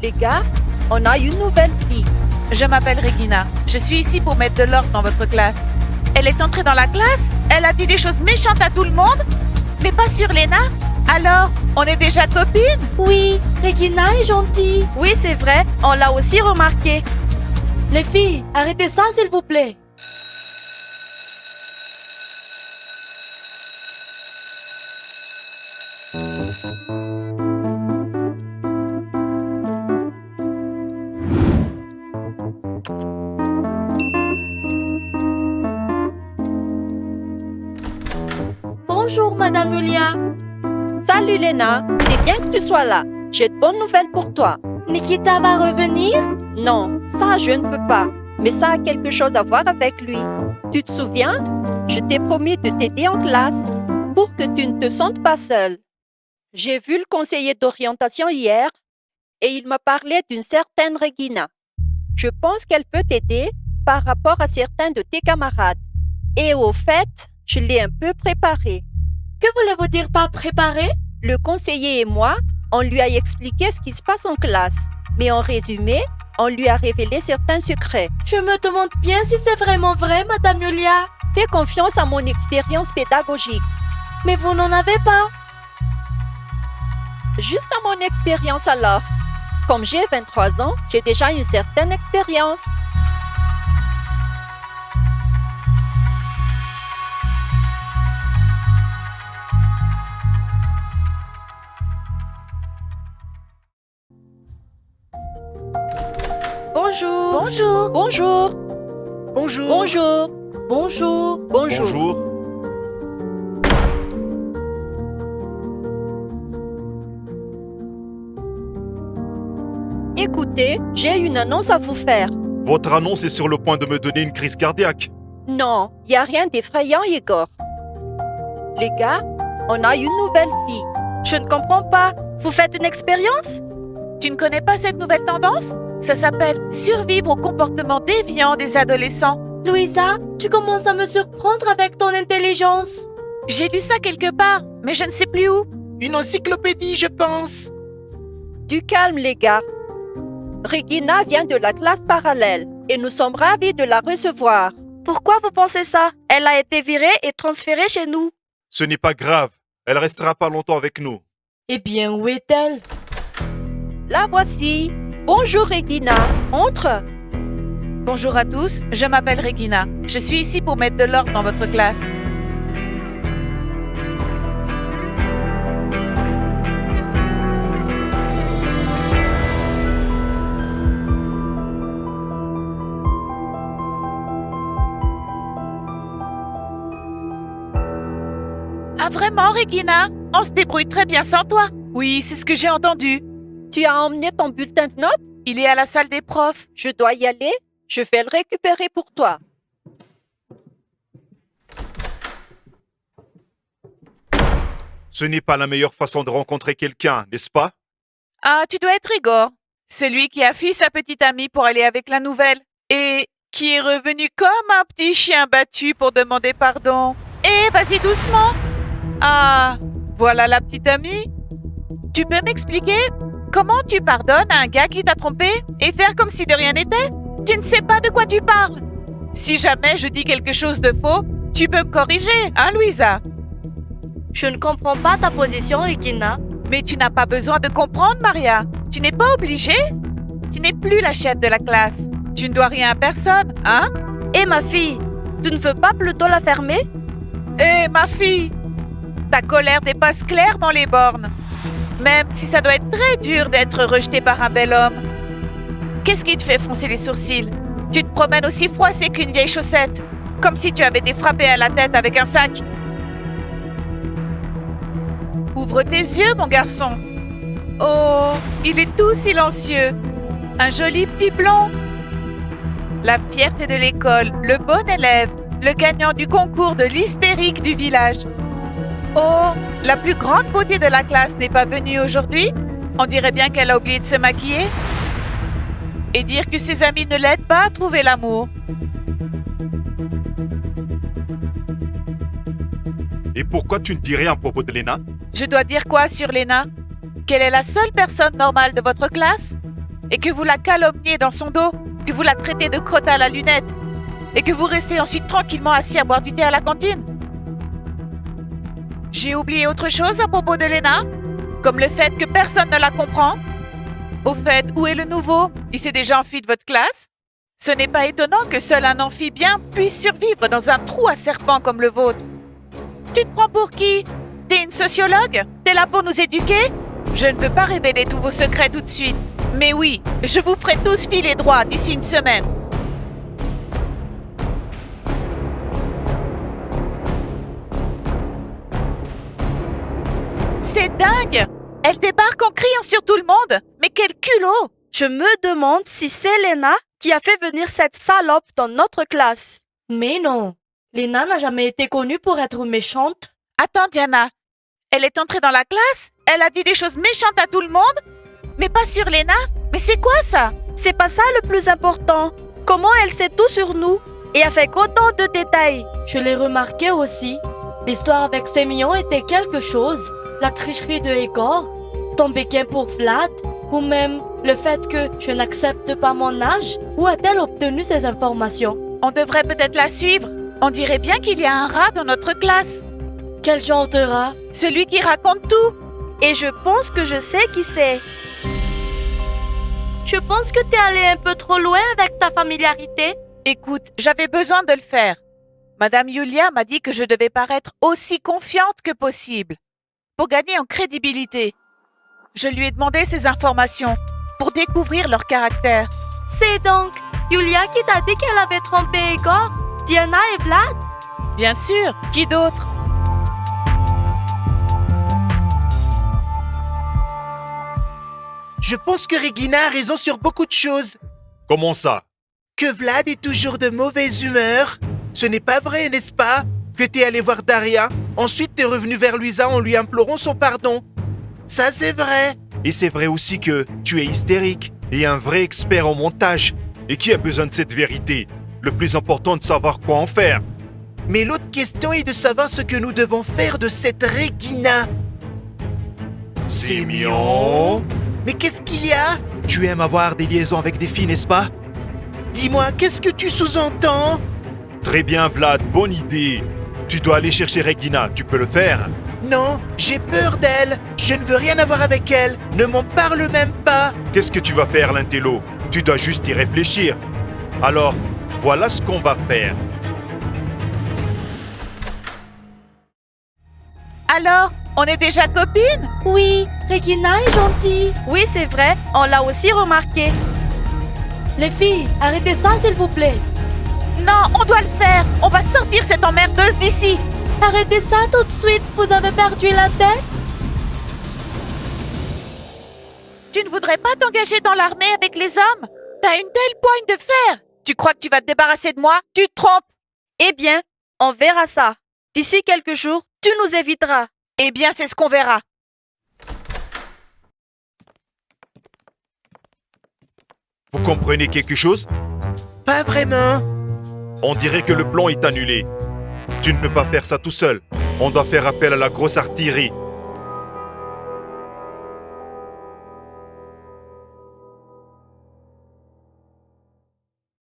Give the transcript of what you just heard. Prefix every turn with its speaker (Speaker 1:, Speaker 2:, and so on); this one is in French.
Speaker 1: Les gars, on a une nouvelle fille.
Speaker 2: Je m'appelle Regina. Je suis ici pour mettre de l'ordre dans votre classe. Elle est entrée dans la classe, elle a dit des choses méchantes à tout le monde, mais pas sur Lena. Alors, on est déjà copines?
Speaker 3: Oui, Regina est gentille.
Speaker 4: Oui, c'est vrai, on l'a aussi remarqué.
Speaker 3: Les filles, arrêtez ça s'il vous plaît. Bonjour, Madame Julia.
Speaker 1: Salut Lena, c'est bien que tu sois là. J'ai de bonnes nouvelles pour toi.
Speaker 3: Nikita va revenir?
Speaker 1: Non, ça je ne peux pas. Mais ça a quelque chose à voir avec lui. Tu te souviens? Je t'ai promis de t'aider en classe pour que tu ne te sentes pas seule. J'ai vu le conseiller d'orientation hier et il m'a parlé d'une certaine Regina. Je pense qu'elle peut t'aider par rapport à certains de tes camarades. Et au fait, je l'ai un peu préparée.
Speaker 3: Que voulez-vous dire par préparer?
Speaker 1: Le conseiller et moi, on lui a expliqué ce qui se passe en classe. Mais en résumé, on lui a révélé certains secrets.
Speaker 3: Je me demande bien si c'est vraiment vrai, Madame Julia.
Speaker 1: Fais confiance à mon expérience pédagogique.
Speaker 3: Mais vous n'en avez pas.
Speaker 1: Juste à mon expérience alors. Comme j'ai 23 ans, j'ai déjà une certaine expérience.
Speaker 4: Bonjour.
Speaker 2: Bonjour.
Speaker 1: Bonjour.
Speaker 5: Bonjour.
Speaker 1: Bonjour.
Speaker 3: Bonjour.
Speaker 1: Bonjour.
Speaker 5: Bonjour.
Speaker 1: Écoutez, j'ai une annonce à vous faire.
Speaker 5: Votre annonce est sur le point de me donner une crise cardiaque.
Speaker 1: Non, il n'y a rien d'effrayant, Igor. Les gars, on a une nouvelle fille.
Speaker 4: Je ne comprends pas. Vous faites une expérience?
Speaker 2: Tu ne connais pas cette nouvelle tendance? Ça s'appelle survivre au comportement déviant des adolescents.
Speaker 3: Louisa, tu commences à me surprendre avec ton intelligence.
Speaker 2: J'ai lu ça quelque part, mais je ne sais plus où.
Speaker 5: Une encyclopédie, je pense.
Speaker 1: Du calme, les gars. Regina vient de la classe parallèle et nous sommes ravis de la recevoir.
Speaker 4: Pourquoi vous pensez ça? Elle a été virée et transférée chez nous.
Speaker 5: Ce n'est pas grave. Elle restera pas longtemps avec nous.
Speaker 3: Eh bien, où est-elle?
Speaker 1: La voici. Bonjour Regina, entre.
Speaker 2: Bonjour à tous, je m'appelle Regina. Je suis ici pour mettre de l'ordre dans votre classe. Ah vraiment, Regina? On se débrouille très bien sans toi. Oui, c'est ce que j'ai entendu.
Speaker 1: Tu as emmené ton bulletin de notes?
Speaker 2: Il est à la salle des profs.
Speaker 1: Je dois y aller. Je vais le récupérer pour toi.
Speaker 5: Ce n'est pas la meilleure façon de rencontrer quelqu'un, n'est-ce pas?
Speaker 2: Ah, tu dois être Igor. Celui qui a fui sa petite amie pour aller avec la nouvelle. Et qui est revenu comme un petit chien battu pour demander pardon. Eh, vas-y doucement. Ah, voilà la petite amie. Tu peux m'expliquer comment tu pardonnes à un gars qui t'a trompé et faire comme si de rien n'était? Tu ne sais pas de quoi tu parles. Si jamais je dis quelque chose de faux, tu peux me corriger, hein, Louisa?
Speaker 4: Je ne comprends pas ta position, Regina.
Speaker 2: Mais tu n'as pas besoin de comprendre, Maria. Tu n'es pas obligée. Tu n'es plus la chef de la classe. Tu ne dois rien à personne, hein?
Speaker 4: Et ma fille, tu ne veux pas plutôt la fermer?
Speaker 2: Eh, ma fille, ta colère dépasse clairement les bornes. Même si ça doit être très dur d'être rejeté par un bel homme. Qu'est-ce qui te fait froncer les sourcils? Tu te promènes aussi froissé qu'une vieille chaussette, comme si tu avais été frappé à la tête avec un sac. Ouvre tes yeux, mon garçon. Oh, il est tout silencieux. Un joli petit blond. La fierté de l'école, le bon élève, le gagnant du concours de l'hystérique du village. Oh, la plus grande beauté de la classe n'est pas venue aujourd'hui? On dirait bien qu'elle a oublié de se maquiller. Et dire que ses amis ne l'aident pas à trouver l'amour.
Speaker 5: Et pourquoi tu ne dis rien à propos de Lena?
Speaker 2: Je dois dire quoi sur Lena? Qu'elle est la seule personne normale de votre classe? et que vous la calomniez dans son dos, que vous la traitez de crotte à la lunette et que vous restez ensuite tranquillement assis à boire du thé à la cantine? J'ai oublié autre chose à propos de Lena? Comme le fait que personne ne la comprend? Au fait, où est le nouveau? Il s'est déjà enfui de votre classe? Ce n'est pas étonnant que seul un amphibien puisse survivre dans un trou à serpent comme le vôtre. Tu te prends pour qui? T'es une sociologue? T'es là pour nous éduquer? Je ne veux pas révéler tous vos secrets tout de suite. Mais oui, je vous ferai tous filer droit d'ici une semaine. C'est dingue! Elle débarque en criant sur tout le monde! Mais quel culot!
Speaker 4: Je me demande si c'est Lena qui a fait venir cette salope dans notre classe.
Speaker 3: Mais non, Lena n'a jamais été connue pour être méchante.
Speaker 2: Attends, Diana. Elle est entrée dans la classe? Elle a dit des choses méchantes à tout le monde? Mais pas sur Lena? Mais c'est quoi ça?
Speaker 4: C'est pas ça le plus important. Comment elle sait tout sur nous et avec autant de détails?
Speaker 3: Je l'ai remarqué aussi. L'histoire avec Sémillon était quelque chose. La tricherie de Igor, ton béquin pour Vlad, ou même le fait que je n'accepte pas mon âge. Où a-t-elle obtenu ces informations?
Speaker 2: On devrait peut-être la suivre. On dirait bien qu'il y a un rat dans notre classe.
Speaker 3: Quel genre de rat?
Speaker 2: Celui qui raconte tout.
Speaker 4: Et je pense que je sais qui c'est.
Speaker 3: Je pense que t'es allé un peu trop loin avec ta familiarité.
Speaker 2: Écoute, j'avais besoin de le faire. Madame Yulia m'a dit que je devais paraître aussi confiante que possible pour gagner en crédibilité. Je lui ai demandé ces informations pour découvrir leur caractère.
Speaker 3: C'est donc Yulia qui t'a dit qu'elle avait trompé Igor, Diana et Vlad?
Speaker 2: Bien sûr, qui d'autre?
Speaker 6: Je pense que Regina a raison sur beaucoup de choses.
Speaker 5: Comment ça?
Speaker 6: Que Vlad est toujours de mauvaise humeur. Ce n'est pas vrai, n'est-ce pas? Que t'es allé voir Daria, ensuite t'es revenu vers Luisa en lui implorant son pardon. Ça, c'est vrai.
Speaker 5: Et c'est vrai aussi que tu es hystérique et un vrai expert en montage. Et qui a besoin de cette vérité? Le plus important est de savoir quoi en faire.
Speaker 6: Mais l'autre question est de savoir ce que nous devons faire de cette Regina.
Speaker 5: Sémillon?
Speaker 6: Mais qu'est-ce qu'il y a?
Speaker 5: Tu aimes avoir des liaisons avec des filles, n'est-ce pas?
Speaker 6: Dis-moi, qu'est-ce que tu sous-entends?
Speaker 5: Très bien, Vlad, bonne idée. Tu dois aller chercher Regina, tu peux le faire?
Speaker 6: Non, j'ai peur d'elle. Je ne veux rien avoir avec elle. Ne m'en parle même pas.
Speaker 5: Qu'est-ce que tu vas faire, l'intello? Tu dois juste y réfléchir. Alors, voilà ce qu'on va faire.
Speaker 2: Alors, on est déjà copines?
Speaker 3: Oui, Regina est gentille.
Speaker 4: Oui, c'est vrai, on l'a aussi remarqué.
Speaker 3: Les filles, arrêtez ça s'il vous plaît.
Speaker 2: Non, on doit le faire. On va sortir cette emmerdeuse d'ici.
Speaker 3: Arrêtez ça tout de suite, vous avez perdu la tête?
Speaker 2: Tu ne voudrais pas t'engager dans l'armée avec les hommes? T'as une telle poigne de fer. Tu crois que tu vas te débarrasser de moi? Tu te trompes.
Speaker 4: Eh bien, on verra ça. D'ici quelques jours, tu nous éviteras.
Speaker 2: Eh bien, c'est ce qu'on verra.
Speaker 5: Vous comprenez quelque chose?
Speaker 6: Pas vraiment.
Speaker 5: On dirait que le plan est annulé. Tu ne peux pas faire ça tout seul. On doit faire appel à la grosse artillerie.